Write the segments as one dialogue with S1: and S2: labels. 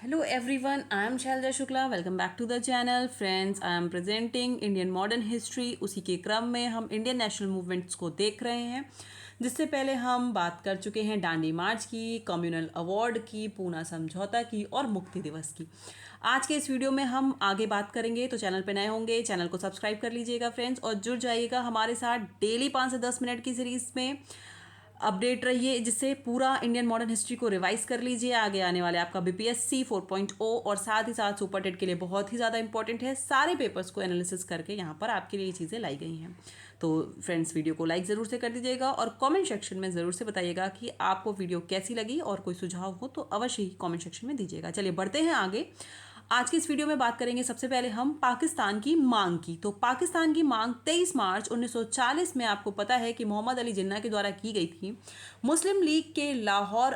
S1: Hello everyone, I am Shailja Shukla. Welcome back to the channel. Friends, I am presenting Indian modern history. उसी के क्रम में हम Indian national movements को देख रहे हैं, जिससे पहले हम बात कर चुके हैं दांडी मार्च की, कम्युनल अवार्ड की, पूना समझौता की और मुक्ति दिवस की। आज के इस वीडियो में हम आगे बात करेंगे, तो चैनल पे नए होंगे चैनल को सब्सक्राइब कर लीजिएगा फ्रेंड्स, और जुड़ जाइएगा हमारे साथ डेली 5 से 10 मिनट की सीरीज में। अपडेट रहिए, जिससे पूरा इंडियन मॉडर्न हिस्ट्री को रिवाइज कर लीजिए। आगे आने वाले आपका बीपीएससी 4.0 और साथ ही साथ सुपर टेट के लिए बहुत ही ज़्यादा इंपॉर्टेंट है। सारे पेपर्स को एनालिसिस करके यहाँ पर आपके लिए ये चीज़ें लाई गई हैं। तो फ्रेंड्स, वीडियो को लाइक ज़रूर से कर दीजिएगा और कमेंट सेक्शन में ज़रूर से बताइएगा कि आपको वीडियो कैसी लगी, और कोई सुझाव हो तो अवश्य ही कमेंट सेक्शन में दीजिएगा। चलिए बढ़ते हैं आगे। आज की इस वीडियो में बात करेंगे सबसे पहले हम पाकिस्तान की मांग की। तो पाकिस्तान की मांग 23 मार्च 1940 में आपको पता है कि मोहम्मद अली जिन्ना के द्वारा की गई थी। मुस्लिम लीग के लाहौर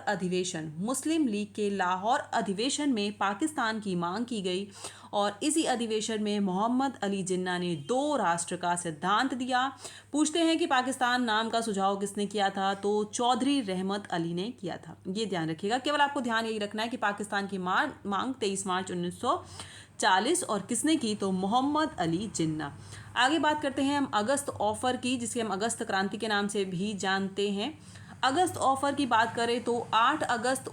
S1: अधिवेशन में पाकिस्तान की मांग की गई, और इसी अधिवेशन में मोहम्मद अली जिन्ना ने 2 राष्ट्र का सिद्धांत दिया। पूछते हैं कि पाकिस्तान नाम का सुझाव किसने किया था, तो चौधरी रहमत अली ने किया था। ये ध्यान रखिएगा, केवल आपको ध्यान यही रखना है कि पाकिस्तान की मांग 23 मार्च 1940 और किसने की, तो मोहम्मद अली जिन्ना। आगे बात करते हैं हम अगस्त ऑफर की, जिसे हम अगस्त क्रांति के नाम से भी जानते हैं। अगस्त ऑफर की बात करें तो 8 अगस्त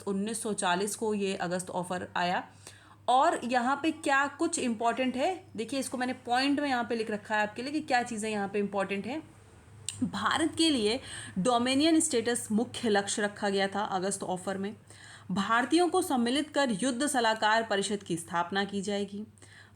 S1: 1940 को ये अगस्त ऑफर आया। और यहाँ पे क्या कुछ इंपॉर्टेंट है, देखिए इसको मैंने पॉइंट में यहाँ पे लिख रखा है आपके लिए कि क्या चीज़ें यहाँ पे इंपॉर्टेंट है। भारत के लिए डोमिनियन स्टेटस मुख्य लक्ष्य रखा गया था अगस्त ऑफर में। भारतीयों को सम्मिलित कर युद्ध सलाहकार परिषद की स्थापना की जाएगी।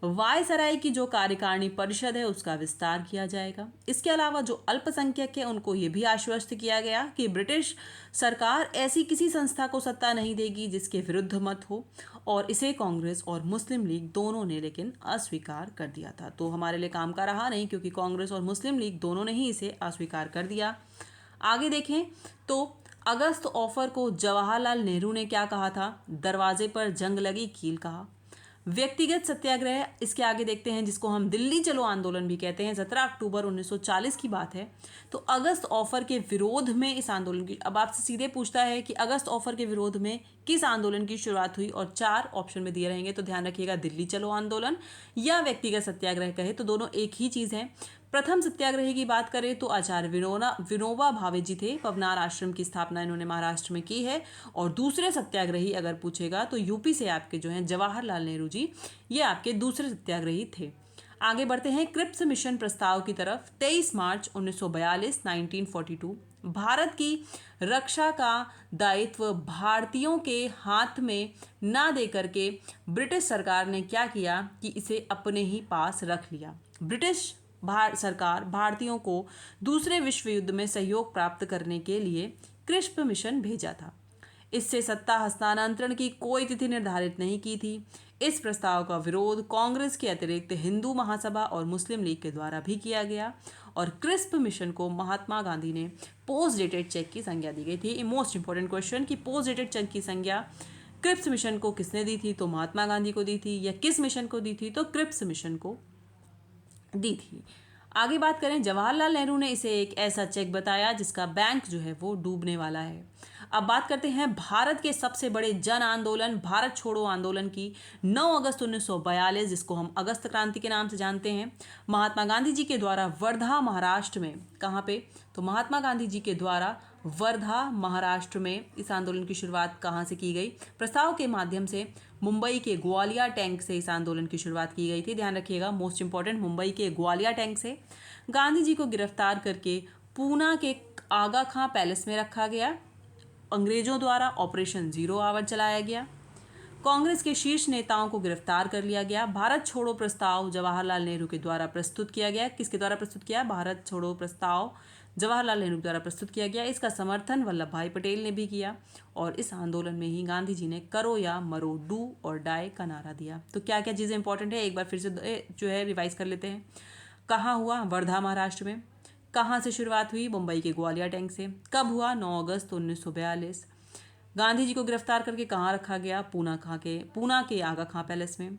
S1: वायसराय की जो कार्यकारिणी परिषद है उसका विस्तार किया जाएगा। इसके अलावा जो अल्पसंख्यक है उनको ये भी आश्वस्त किया गया कि ब्रिटिश सरकार ऐसी किसी संस्था को सत्ता नहीं देगी जिसके विरुद्ध मत हो, और इसे कांग्रेस और मुस्लिम लीग दोनों ने लेकिन अस्वीकार कर दिया था। तो हमारे लिए काम का रहा नहीं, क्योंकि कांग्रेस और मुस्लिम लीग दोनों ने ही इसे अस्वीकार कर दिया। आगे देखें तो अगस्त ऑफर को जवाहरलाल नेहरू ने क्या कहा था, दरवाजे पर जंग लगी कील कहा। व्यक्तिगत सत्याग्रह, इसके आगे देखते हैं, जिसको हम दिल्ली चलो आंदोलन भी कहते हैं, 17 अक्टूबर 1940 की बात है। तो अगस्त ऑफर के विरोध में इस आंदोलन की, अब आपसे सीधे पूछता है कि अगस्त ऑफर के विरोध में किस आंदोलन की शुरुआत हुई, और 4 ऑप्शन में दिए रहेंगे, तो ध्यान रखिएगा दिल्ली चलो आंदोलन या व्यक्तिगत सत्याग्रह कहे तो दोनों एक ही चीज़ है। प्रथम सत्याग्रही की बात करें तो आचार्य विनोबा भावे जी थे। पवनार आश्रम की स्थापना इन्होंने महाराष्ट्र में की है। और दूसरे सत्याग्रही अगर पूछेगा तो यूपी से आपके जो हैं जवाहरलाल नेहरू जी, ये आपके दूसरे सत्याग्रही थे। आगे बढ़ते हैं क्रिप्स मिशन प्रस्ताव की तरफ। 23 मार्च 1942 1942 भारत की रक्षा का दायित्व भारतीयों के हाथ में ना दे करके ब्रिटिश सरकार ने क्या किया कि इसे अपने ही पास रख लिया। ब्रिटिश सरकार भारतीयों को दूसरे विश्व युद्ध में सहयोग प्राप्त करने के लिए क्रिस्प मिशन भेजा था। इससे सत्ता हस्तांतरण की कोई तिथि निर्धारित नहीं की थी। इस प्रस्ताव का विरोध कांग्रेस के अतिरिक्त हिंदू महासभा और मुस्लिम लीग के द्वारा भी किया गया, और क्रिस्प मिशन को महात्मा गांधी ने पोस्ट डेटेड चेक की संज्ञा दी गई थी। मोस्ट इंपॉर्टेंट क्वेश्चन कि पोस्ट डेटेड चेक की संज्ञा क्रिप्स मिशन को किसने दी थी, तो महात्मा गांधी को दी थी, या किस मिशन को दी थी, तो क्रिप्स मिशन को दी थी। आगे बात करें, जवाहरलाल नेहरू ने इसे एक ऐसा चेक बताया जिसका बैंक जो है वो डूबने वाला है। अब बात करते हैं भारत के सबसे बड़े जन आंदोलन भारत छोड़ो आंदोलन की। 9 अगस्त 1942, जिसको हम अगस्त क्रांति के नाम से जानते हैं, महात्मा गांधी जी के द्वारा वर्धा महाराष्ट्र में, कहाँ पे, तो महात्मा गांधी जी के द्वारा वर्धा महाराष्ट्र में इस आंदोलन की शुरुआत कहाँ से की गई, प्रस्ताव के माध्यम से मुंबई के ग्वालिया टैंक से इस आंदोलन की शुरुआत की गई थी। ध्यान रखिएगा, मोस्ट इंपॉर्टेंट, मुंबई के ग्वालिया टैंक से। गांधी जी को गिरफ्तार करके पूना के आगा खां पैलेस में रखा गया। अंग्रेजों द्वारा ऑपरेशन जीरो आवर चलाया गया। कांग्रेस के शीर्ष नेताओं को गिरफ्तार कर लिया गया। भारत छोड़ो प्रस्ताव जवाहरलाल नेहरू के द्वारा प्रस्तुत किया गया। किसके द्वारा प्रस्तुत किया, भारत छोड़ो प्रस्ताव जवाहरलाल नेहरू द्वारा प्रस्तुत किया गया। इसका समर्थन वल्लभ भाई पटेल ने भी किया, और इस आंदोलन में ही गांधी जी ने करो या मरो, डू और डाई का नारा दिया। तो क्या क्या चीज़ें इंपॉर्टेंट है, एक बार फिर से जो है रिवाइज कर लेते हैं। कहाँ हुआ, वर्धा महाराष्ट्र में। कहाँ से शुरुआत हुई, मुंबई के ग्वालिया टैंक से। कब हुआ, 9 अगस्त 1942। गांधी जी को गिरफ्तार करके कहाँ रखा गया, पूना के आगा खां पैलेस में।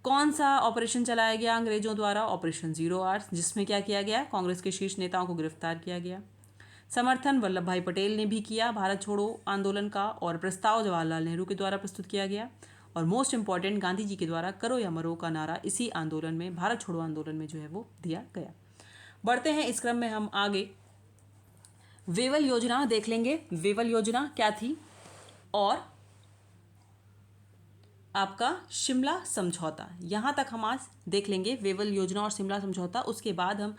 S1: कौन सा ऑपरेशन चलाया गया अंग्रेजों द्वारा, ऑपरेशन जीरो आवर्स, जिसमें क्या किया गया, कांग्रेस के शीर्ष नेताओं को गिरफ्तार किया गया। समर्थन वल्लभ भाई पटेल ने भी किया भारत छोड़ो आंदोलन का, और प्रस्ताव जवाहरलाल नेहरू के द्वारा प्रस्तुत किया गया, और मोस्ट इंपॉर्टेंट गांधी जी के द्वारा करो या मरो का नारा इसी आंदोलन में, भारत छोड़ो आंदोलन में जो है वो दिया गया। बढ़ते हैं इस क्रम में हम आगे। वेवल योजना देख लेंगे। वेवल योजना क्या थी, और आपका शिमला समझौता, यहाँ तक हम आज देख लेंगे वेवल योजना और शिमला समझौता। उसके बाद हम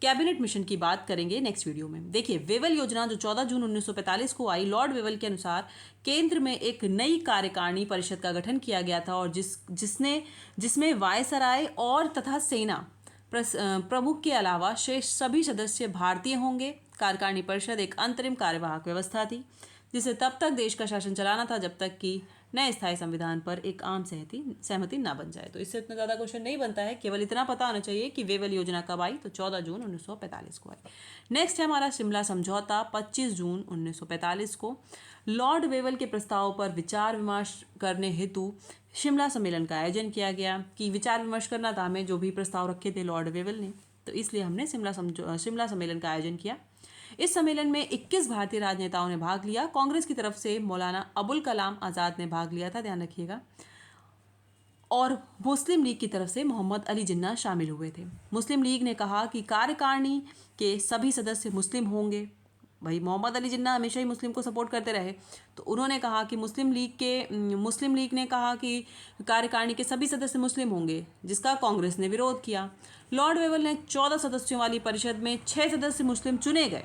S1: कैबिनेट मिशन की बात करेंगे नेक्स्ट वीडियो में। देखिए, वेवल योजना जो 14 जून 1945 को आई, लॉर्ड वेवल के अनुसार केंद्र में एक नई कार्यकारिणी परिषद का गठन किया गया था, और जिसमें वायसराय और तथा सेना प्रमुख के अलावा शेष सभी सदस्य भारतीय होंगे। कार्यकारिणी परिषद एक अंतरिम कार्यवाहक व्यवस्था थी, जिसे तब तक देश का शासन चलाना था जब तक कि नए स्थायी संविधान पर एक आम सहमति ना बन जाए। तो इससे उतना ज़्यादा क्वेश्चन नहीं बनता है, केवल इतना पता होना चाहिए कि वेवल योजना कब आई, तो 14 जून 1945 को आई। नेक्स्ट है हमारा शिमला समझौता, 25 जून 1945 को। लॉर्ड वेवल के प्रस्ताव पर विचार विमर्श करने हेतु शिमला सम्मेलन का आयोजन किया गया, कि विचार विमर्श करना था हमें जो भी प्रस्ताव रखे थे लॉर्ड वेवल ने, तो इसलिए हमने शिमला सम्मेलन का आयोजन किया। इस सम्मेलन में 21 भारतीय राजनेताओं ने भाग लिया। कांग्रेस की तरफ से मौलाना अबुल कलाम आज़ाद ने भाग लिया था, ध्यान रखिएगा, और मुस्लिम लीग की तरफ से मोहम्मद अली जिन्ना शामिल हुए थे। मुस्लिम लीग ने कहा कि कार्यकारिणी के सभी सदस्य मुस्लिम होंगे। भाई मोहम्मद अली जिन्ना हमेशा ही मुस्लिम को सपोर्ट करते रहे, तो उन्होंने कहा कि मुस्लिम लीग ने कहा कि कार्यकारिणी के सभी सदस्य मुस्लिम होंगे, जिसका कांग्रेस ने विरोध किया। लॉर्ड वेवल ने 14 सदस्यों वाली परिषद में 6 सदस्य मुस्लिम चुने गए।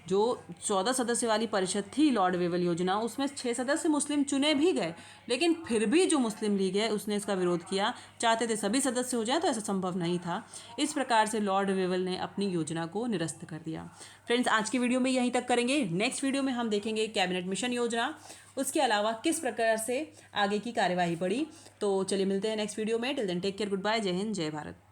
S1: जो 14 सदस्य वाली परिषद थी लॉर्ड वेवल योजना, उसमें 6 सदस्य मुस्लिम चुने भी गए, लेकिन फिर भी जो मुस्लिम लीग है उसने इसका विरोध किया। चाहते थे सभी सदस्य हो जाए, तो ऐसा संभव नहीं था। इस प्रकार से लॉर्ड वेवल ने अपनी योजना को निरस्त कर दिया। फ्रेंड्स, आज की वीडियो में यहीं तक करेंगे। नेक्स्ट वीडियो में हम देखेंगे कैबिनेट मिशन योजना, उसके अलावा किस प्रकार से आगे की कार्यवाही बढ़ी। तो चलिए मिलते हैं नेक्स्ट वीडियो में। Till then take care, good bye, जय हिंद, जय भारत।